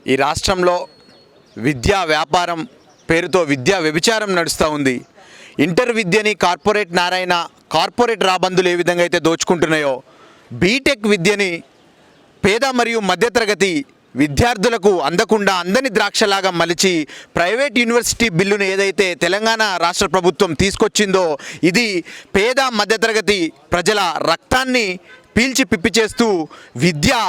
ఈ రాష్ట్రంలో విద్యా వ్యాపారం పేరుతో విద్యా వ్యభిచారం నడుస్తూ ఉంది. ఇంటర్ విద్యని కార్పొరేట్ నారాయణ కార్పొరేట్ రాబందులు ఏ విధంగా అయితే దోచుకుంటున్నాయో, బీటెక్ విద్యని పేద మరియు మధ్యతరగతి విద్యార్థులకు అందకుండా అందని ద్రాక్షలాగా మలిచి ప్రైవేట్ యూనివర్సిటీ బిల్లును ఏదైతే తెలంగాణ రాష్ట్ర ప్రభుత్వం తీసుకొచ్చిందో ఇది పేద మధ్యతరగతి ప్రజల రక్తాన్ని పీల్చి పిప్పి చేస్తూ విద్యా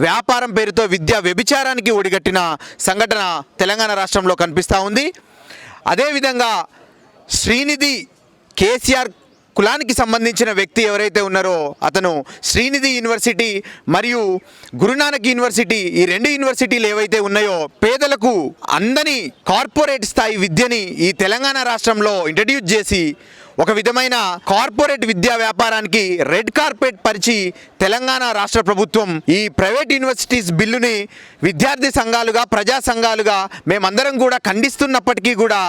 వ్యాపారం పేరుతో విద్యా వ్యభిచారానికి ఒడిగట్టిన సంఘటన తెలంగాణ రాష్ట్రంలో కనిపిస్తూ ఉంది. అదేవిధంగా శ్రీనిధి కేసీఆర్ కులానికి సంబంధించిన వ్యక్తి ఎవరైతే ఉన్నారో అతను శ్రీనిధి యూనివర్సిటీ మరియు గురునానక్ యూనివర్సిటీ ఈ రెండు యూనివర్సిటీలు ఏవైతే ఉన్నాయో పేదలకు అందని కార్పొరేట్ స్థాయి విద్యని ఈ తెలంగాణ రాష్ట్రంలో ఇంట్రడ్యూస్ చేసి ఒక విధమైన కార్పొరేట్ విద్యా వ్యాపారానికి రెడ్ కార్పెట్ పరిచి తెలంగాణ రాష్ట్ర ప్రభుత్వం ఈ ప్రైవేట్ యూనివర్సిటీస్ బిల్లుని విద్యార్థి సంఘాలుగా ప్రజా సంఘాలుగా మేమందరం కూడా ఖండిస్తున్నప్పటికీ కూడా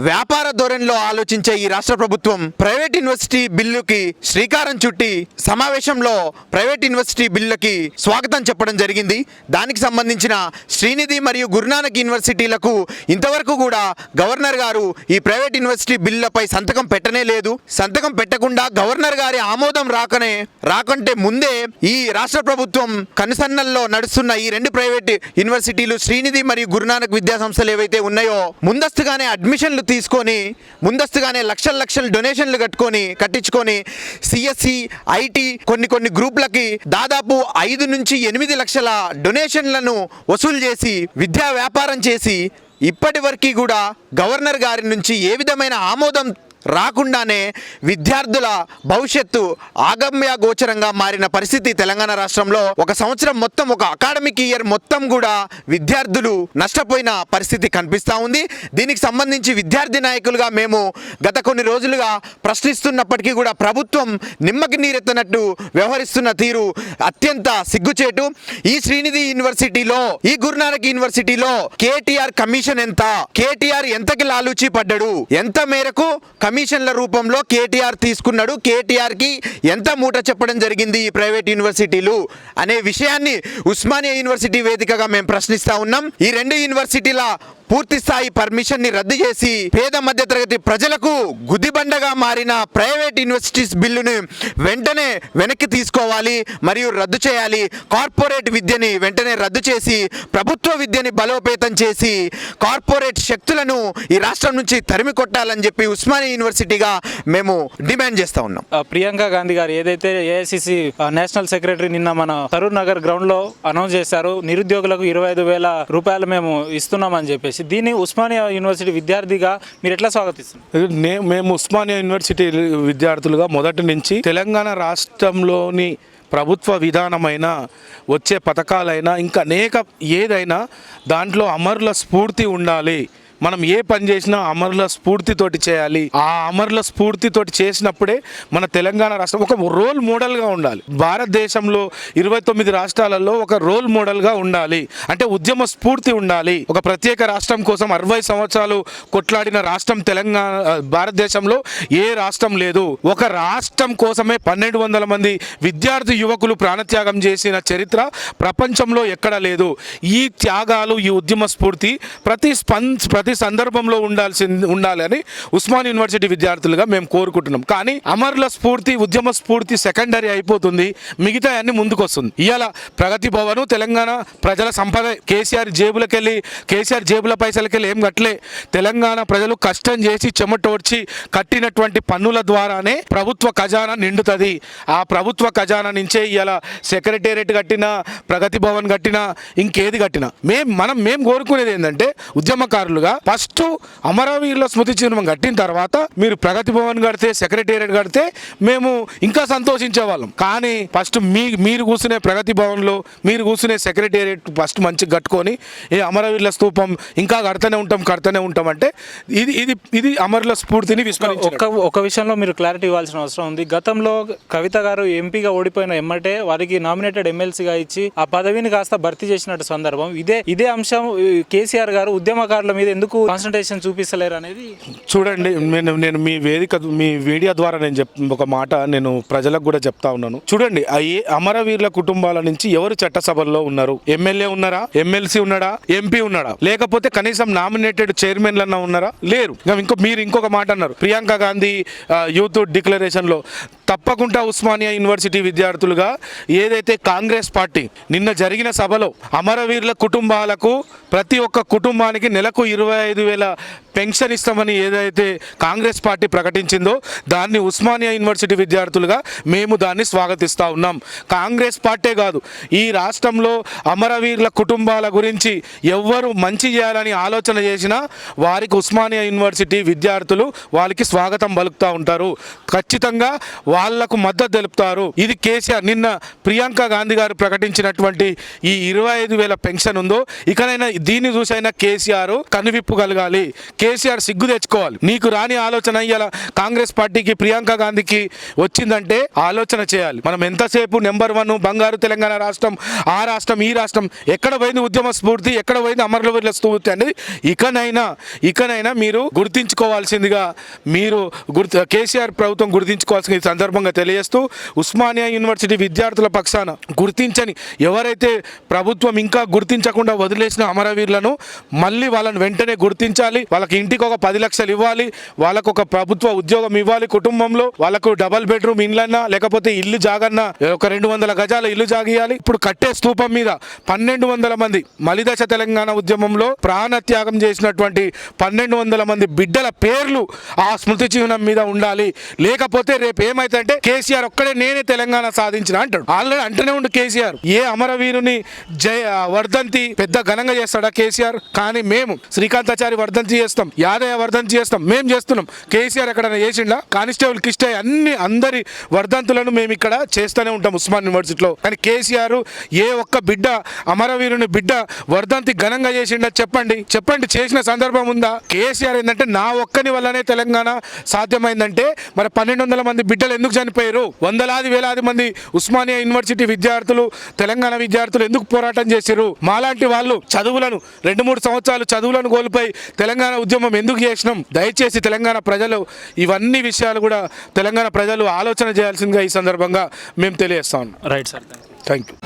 వ్యాపార ధోరణిలో ఆలోచించే ఈ రాష్ట్ర ప్రభుత్వం ప్రైవేట్ యూనివర్సిటీ బిల్లుకి శ్రీకారం చుట్టి సమావేశంలో ప్రైవేట్ యూనివర్సిటీ బిల్లుకి స్వాగతం చెప్పడం జరిగింది. దానికి సంబంధించిన శ్రీనిధి మరియు గురునానక్ యూనివర్సిటీలకు ఇంతవరకు కూడా గవర్నర్ గారు ఈ ప్రైవేట్ యూనివర్సిటీ బిల్లులపై సంతకం పెట్టనే లేదు. సంతకం పెట్టకుండా గవర్నర్ గారి ఆమోదం రాకంటే ముందే ఈ రాష్ట్ర ప్రభుత్వం కనుసన్నల్లో నడుస్తున్న ఈ రెండు ప్రైవేట్ యూనివర్సిటీలు శ్రీనిధి మరియు గురునానక్ విద్యా సంస్థలు ఏవైతే ఉన్నాయో ముందస్తుగానే అడ్మిషన్లు తీసుకొని ముందస్తుగానే లక్షల డొనేషన్లు కట్టించుకొని సిఎస్సి ఐటీ కొన్ని గ్రూపులకి దాదాపు 5 నుంచి 8 లక్షల డొనేషన్లను వసూలు చేసి విద్యా వ్యాపారం చేసి ఇప్పటి వరకు కూడా గవర్నర్ గారి నుంచి ఏ విధమైన ఆమోదం రాకుండానే విద్యార్థుల భవిష్యత్తు ఆగమ్య గోచరంగా మారిన పరిస్థితి తెలంగాణ రాష్ట్రంలో. ఒక సంవత్సరం మొత్తం ఒక అకాడమిక్ ఇయర్ మొత్తం కూడా విద్యార్థులు నష్టపోయిన పరిస్థితి కనిపిస్తూ ఉంది. దీనికి సంబంధించి విద్యార్థి నాయకులుగా మేము గత కొన్ని రోజులుగా ప్రశ్నిస్తున్నప్పటికీ కూడా ప్రభుత్వం నిమ్మకి నీరెత్తనట్టు వ్యవహరిస్తున్న తీరు అత్యంత సిగ్గుచేటు. ఈ శ్రీనిధి యూనివర్సిటీలో ఈ గురునానక్ యూనివర్సిటీలో కేటీఆర్ కమిషన్ ఎంత, కేటీఆర్ ఎంతకి లాలూచి పడ్డాడు, ఎంత మేరకు కమిషన్ల రూపంలో కేటీఆర్ తీసుకున్నాడు, కేటీఆర్ కి ఎంత మూట చెప్పడం జరిగింది ఈ ప్రైవేట్ యూనివర్సిటీలు అనే విషయాన్ని ఉస్మానియా యూనివర్సిటీ వేదికగా మేము ప్రశ్నిస్తా ఉన్నాం. ఈ రెండు యూనివర్సిటీల పూర్తి స్థాయి పర్మిషన్ ని రద్దు చేసి పేద మధ్యతరగతి ప్రజలకు గుదిబండగా మారిన ప్రైవేట్ యూనివర్సిటీస్ బిల్లును వెంటనే వెనక్కి తీసుకోవాలి మరియు రద్దు చేయాలి. కార్పొరేట్ విద్యని వెంటనే రద్దు చేసి ప్రభుత్వ విద్యని బలోపేతం చేసి కార్పొరేట్ శక్తులను ఈ రాష్ట్రం నుంచి తరిమి కొట్టాలని చెప్పి ఉస్మానియా యూనివర్సిటీగా మేము డిమాండ్ చేస్తా ఉన్నాం. ప్రియాంక గాంధీ గారు ఏదైతే ఏఐసిసి నేషనల్ సెక్రటరీ నిన్న మన సరూర్ నగర్ గ్రౌండ్ లో అనౌన్స్ చేశారు, నిరుద్యోగులకు 25,000 రూపాయలు మేము ఇస్తున్నామని చెప్పేసి, దీన్ని ఉస్మానియా యూనివర్సిటీ విద్యార్థిగా మీరు ఎట్లా స్వాగతిస్తున్నారు? మేము ఉస్మానియా యూనివర్సిటీ విద్యార్థులుగా మొదటి నుంచి తెలంగాణ రాష్ట్రంలోని ప్రభుత్వ విధానమైన వచ్చే పథకాలైనా ఇంకా అనేక ఏదైనా దాంట్లో అమరుల స్ఫూర్తి ఉండాలి. మనం ఏ పని చేసినా అమరుల స్ఫూర్తితోటి చేయాలి. ఆ అమరుల స్ఫూర్తితోటి చేసినప్పుడే మన తెలంగాణ రాష్ట్రం ఒక రోల్ మోడల్గా ఉండాలి. భారతదేశంలో 29 రాష్ట్రాలలో ఒక రోల్ మోడల్గా ఉండాలి. అంటే ఉద్యమ స్ఫూర్తి ఉండాలి. ఒక ప్రత్యేక రాష్ట్రం కోసం 60 సంవత్సరాలు కొట్లాడిన రాష్ట్రం తెలంగాణ భారతదేశంలో ఏ రాష్ట్రం లేదు. ఒక రాష్ట్రం కోసమే 1200 మంది విద్యార్థి యువకులు ప్రాణత్యాగం చేసిన చరిత్ర ప్రపంచంలో ఎక్కడా లేదు. ఈ త్యాగాలు, ఈ ఉద్యమ స్ఫూర్తి ప్రతి సందర్భంలో ఉండాలని ఉస్మానియా యూనివర్సిటీ విద్యార్థులుగా మేము కోరుకుంటున్నాం. కానీ అమరుల స్ఫూర్తి, ఉద్యమ స్ఫూర్తి సెకండరీ అయిపోతుంది, మిగతా అన్ని ముందుకు వస్తుంది. ఇవాళ ప్రగతి భవన్ తెలంగాణ ప్రజల సంపద కేసీఆర్ జేబుల పైసలకెళ్ళి ఏం కట్టలే. తెలంగాణ ప్రజలు కష్టం చేసి చెమటోడ్చి కట్టినటువంటి పన్నుల ద్వారానే ప్రభుత్వ ఖజానా నిండుతుంది. ఆ ప్రభుత్వ ఖజానా నుంచే ఇవాళ సెక్రటేరియట్ కట్టినా, ప్రగతి భవన్ కట్టినా, ఇంకేది కట్టినా మేము కోరుకునేది ఏంటంటే ఉద్యమకారులుగా ఫస్ట్ అమరవీరుల స్మృతి చిహ్నం కట్టిన తర్వాత మీరు ప్రగతి భవన్ కడితే, సెక్రటేరియట్ కడితే మేము ఇంకా సంతోషించే వాళ్ళం. కానీ ఫస్ట్ మీరు కూర్చునే ప్రగతి భవన్లో, మీరు కూర్చునే సెక్రటేరియట్ ఫస్ట్ మంచిగా కట్టుకొని ఈ అమరవీరుల స్తూపం ఇంకా కడతనే ఉంటాం అంటే ఇది అమరుల స్ఫూర్తిని ఒక విషయంలో మీరు క్లారిటీ ఇవ్వాల్సిన అవసరం ఉంది. గతంలో కవిత గారు ఎంపీగా ఓడిపోయిన ఎమ్మటే వారికి నామినేటెడ్ ఎమ్మెల్సీగా ఇచ్చి ఆ పదవిని కాస్త భర్తీ చేసినట్టు సందర్భం. ఇదే అంశం కేసీఆర్ గారు ఉద్యమకారుల మీద ఎందుకు ఎందుకు కాన్సన్ట్రేషన్ చూపిస్తలేరు అనేది చూడండి, నేను మీ మీడియా ద్వారా ఒక మాట నేను ప్రజలకు కూడా చెప్తా ఉన్నాను. చూడండి, అమరవీరుల కుటుంబాల నుంచి ఎవరు చట్టసభల్లో ఉన్నారు? ఎమ్మెల్యే ఉన్నారా? ఎమ్మెల్సీ ఉన్నాడా? ఎంపీ ఉన్నాడా? లేకపోతే కనీసం నామినేటెడ్ చైర్మన్లు అన్నా ఉన్నారా? లేరు. మీరు ఇంకొక మాట అన్నారు, ప్రియాంక గాంధీ యూత్ డిక్లరేషన్ లో తప్పకుండా ఉస్మానియా యూనివర్సిటీ విద్యార్థులుగా ఏదైతే కాంగ్రెస్ పార్టీ నిన్న జరిగిన సభలో అమరవీరుల కుటుంబాలకు ప్రతి ఒక్క కుటుంబానికి నెలకు 25,000 పెన్షన్ ఇస్తామని ఏదైతే కాంగ్రెస్ పార్టీ ప్రకటించిందో దాన్ని ఉస్మానియా యూనివర్సిటీ విద్యార్థులుగా మేము దాన్ని స్వాగతిస్తూ ఉన్నాం. కాంగ్రెస్ పార్టీ కాదు, ఈ రాష్ట్రంలో అమరవీరుల కుటుంబాల గురించి ఎవ్వరు మంచి చేయాలని ఆలోచన చేసినా వారికి ఉస్మానియా యూనివర్సిటీ విద్యార్థులు వాళ్ళకి స్వాగతం పలుకుతూ ఉంటారు. ఖచ్చితంగా వాళ్లకు మద్దతు తెలుపుతారు. ఇది కేసీఆర్ నిన్న ప్రియాంక గాంధీ గారు ప్రకటించినటువంటి ఈ 25,000 పెన్షన్ ఉందో, ఇకనైనా దీన్ని చూసైనా కేసీఆర్ కనువిప్పు కలగాలి. కేసీఆర్ సిగ్గు తెచ్చుకోవాలి. నీకు రాని ఆలోచన ఇయ్యాల కాంగ్రెస్ పార్టీకి ప్రియాంక గాంధీకి వచ్చిందంటే ఆలోచన చేయాలి. మనం ఎంతసేపు నెంబర్ 1 బంగారు తెలంగాణ రాష్ట్రం, ఆ రాష్ట్రం, ఈ రాష్ట్రం, ఎక్కడ పోయింది ఉద్యమ స్ఫూర్తి, ఎక్కడ పోయింది అమరవీరుల స్ఫూర్తి అనేది ఇకనైనా మీరు గుర్తించుకోవాల్సిందిగా కేసీఆర్ ప్రభుత్వం గుర్తించుకోవాల్సిన ఈ సందర్భంగా తెలియజేస్తూ ఉస్మానియా యూనివర్సిటీ విద్యార్థుల పక్షాన గుర్తించని ఎవరైతే ప్రభుత్వం ఇంకా గుర్తించకుండా వదిలేసిన అమరవీరులను మళ్ళీ వాళ్ళని వెంటనే గుర్తించాలి. వాళ్ళకి ఇంటికి ఒక 10 లక్షలు ఇవ్వాలి, వాళ్ళకు ఒక ప్రభుత్వ ఉద్యోగం ఇవ్వాలి, కుటుంబంలో వాళ్ళకు డబల్ బెడ్రూమ్ ఇళ్ళన్నా లేకపోతే ఇల్లు జాగన్నా ఒక 200 గజాల ఇల్లు జాగియాలి. ఇప్పుడు కట్టే స్తూపం మీద 1200 మంది మలిదశ తెలంగాణ ఉద్యమంలో ప్రాణత్యాగం చేసినటువంటి 1200 మంది బిడ్డల పేర్లు ఆ స్మృతి చిహ్నం మీద ఉండాలి. లేకపోతే రేపు ఏమైతుందంటే కేసీఆర్ ఒక్కడే నేనే తెలంగాణ సాధించిన అంటాడు. ఆల్రెడీ అంటూనే ఉండు కేసీఆర్. ఏ అమరవీరుని వర్ధంతి పెద్ద ఘనంగా చేస్తాడా కేసీఆర్? కానీ మేము శ్రీకాంతాచారి వర్ధంతి చేస్తాం, యాదయ్య వర్ధంతి చేస్తాం, మేము చేస్తున్నాం. కేసీఆర్ ఎక్కడైనా చేసిండా? కానిస్టేబుల్ కిష్టే అందరి వర్ధంతులను మేము ఇక్కడ చేస్తూనే ఉంటాం ఉస్మాన్ యూనివర్సిటీలో. కానీ కేసీఆర్ ఏ ఒక్క బిడ్డ అమరవీరుని బిడ్డ వర్ధంతి ఘనంగా చేసిండా? చెప్పండి. చేసిన సందర్భం ఉందా? కేసీఆర్ ఏంటంటే నా ఒక్కని వల్లనే తెలంగాణ సాధ్యమైందంటే మరి 1200 మంది బిడ్డలు ఎందుకు చనిపోయారు? వేలాది మంది ఉస్మానియా యూనివర్సిటీ విద్యార్థులు, తెలంగాణ విద్యార్థులు ఎందుకు పోరాటం చేశారు? మాలాంటి వాళ్ళు చదువులను 2-3 సంవత్సరాలు చదువులను కోల్పోయి తెలంగాణ ఉద్యమం ఎందుకు చేసినాం? దయచేసి తెలంగాణ ప్రజలు ఇవన్నీ విషయాలు కూడా తెలంగాణ ప్రజలు ఆలోచన చేయాల్సిందిగా ఈ సందర్భంగా మేము తెలియజేస్తాం. Right sir, thank you.